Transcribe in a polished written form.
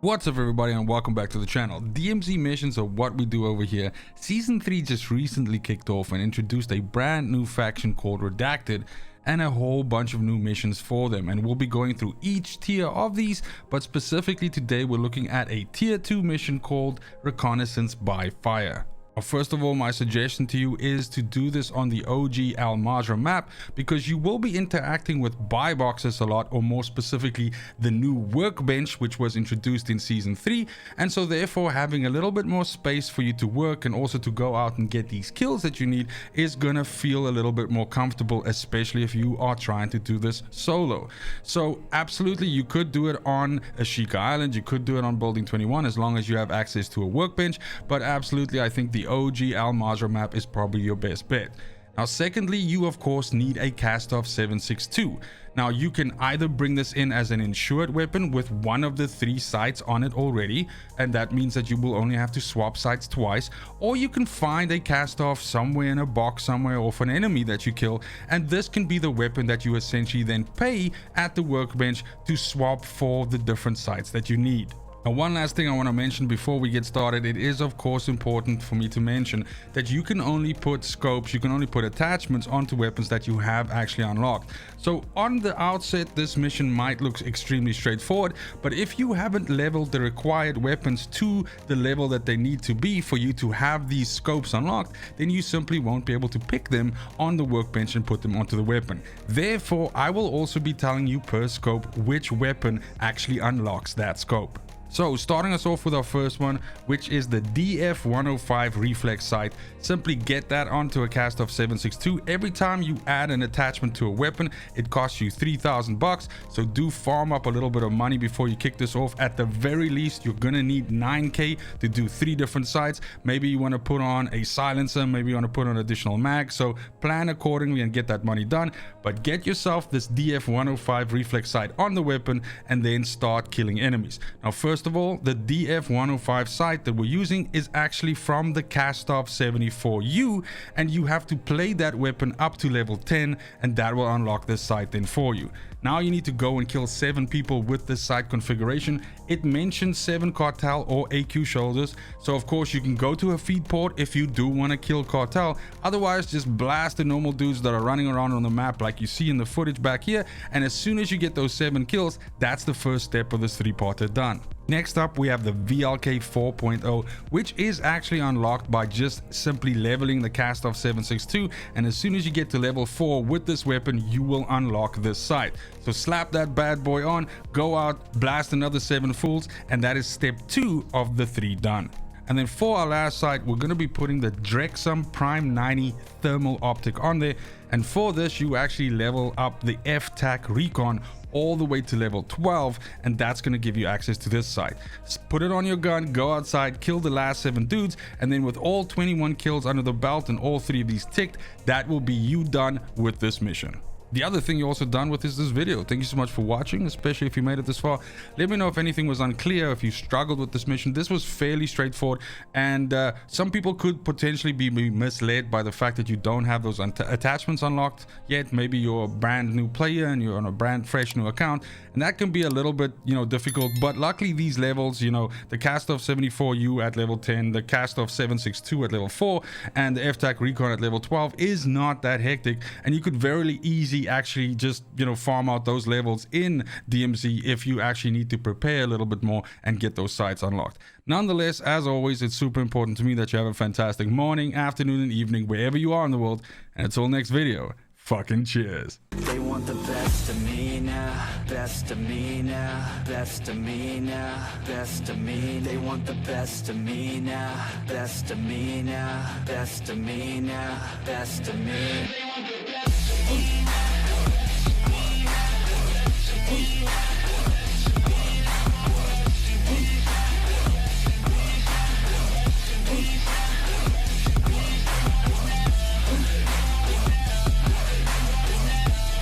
What's up everybody and welcome back to the channel. DMZ missions are what we do over here. Season 3 just recently kicked off and introduced a brand new faction called Redacted and a whole bunch of new missions for them, and we'll be going through each tier of these, but specifically today we're looking at a tier 2 mission called Reconnaissance by Fire. First of all, my suggestion to you is to do this on the OG Al-Majra map, because you will be interacting with buy boxes a lot, or more specifically the new workbench which was introduced in season 3, and so therefore having a little bit more space for you to work and also to go out and get these kills that you need is gonna feel a little bit more comfortable, especially if you are trying to do this solo. So absolutely, you could do it on Ashika Island, you could do it on building 21 as long as you have access to a workbench, but absolutely I think the OG Al-Majra map is probably your best bet. Now secondly, you of course need a cast-off 7.62. Now you can either bring this in as an insured weapon with one of the 3 sights on it already, and that means that you will only have to swap sights twice, or you can find a cast-off somewhere in a box somewhere off an enemy that you kill, and this can be the weapon that you essentially then pay at the workbench to swap for the different sights that you need. Now, one last thing I want to mention before we get started, it is of course important for me to mention that you can only put scopes, you can only put attachments onto weapons that you have actually unlocked. So on the outset, this mission might look extremely straightforward, but if you haven't leveled the required weapons to the level that they need to be for you to have these scopes unlocked, then you simply won't be able to pick them on the workbench and put them onto the weapon. Therefore, I will also be telling you per scope which weapon actually unlocks that scope. So starting us off with our first one, which is the DF105 reflex sight. Simply get that onto a cast-off 7.62. Every time you add an attachment to a weapon, it costs you 3,000 bucks. So do farm up a little bit of money before you kick this off. At the very least, you're gonna need 9k to do 3 different sights. Maybe you want to put on a silencer, maybe you want to put on additional mag. So plan accordingly and get that money done. But get yourself this DF105 reflex sight on the weapon and then start killing enemies. Now first of all, the DF105 sight that we're using is actually from the cast-off 74U, and you have to play that weapon up to level 10, and that will unlock this sight then for you. Now you need to go and kill 7 people with this sight configuration. It mentions 7 cartel or AQ shoulders, so of course you can go to a feed port if you do want to kill cartel. Otherwise, just blast the normal dudes that are running around on the map like you see in the footage back here, and as soon as you get those 7 kills, that's the first step of this 3-parter done. Next up, we have the VLK 4.0, which is actually unlocked by just simply leveling the cast-off 7.62, and as soon as you get to level 4 with this weapon, you will unlock this sight. So slap that bad boy on, go out, blast another 7 fools, and that is step 2 of the 3 done. And then for our last sight, we're going to be putting the Drexum Prime 90 thermal optic on there, and for this you actually level up the F-TAC Recon all the way to level 12, and that's going to give you access to this sight. Put it on your gun, go outside, kill the last 7 dudes, and then with all 21 kills under the belt and all 3 of these ticked, that will be you done with this mission. The other thing you're also done with is this video. Thank you so much for watching, especially if you made it this far. Let me know if anything was unclear, if you struggled with this mission. This was fairly straightforward, and some people could potentially be misled by the fact that you don't have those attachments unlocked yet. Maybe you're a brand new player and you're on a brand fresh new account, and that can be a little bit, difficult. But luckily these levels, the cast-off 74U at level 10, the cast-off 7.62 at level 4, and the F-TAC Recon at level 12 is not that hectic, and you could very easily actually just farm out those levels in DMZ if you actually need to prepare a little bit more and get those sights unlocked. Nonetheless, as always, it's super important to me that you have a fantastic morning, afternoon, and evening wherever you are in the world, and until next video, fucking cheers. They want the best of me now, best of me now, best of me now, best of me. They want the best of me now, best of me now, best of me now, best of me.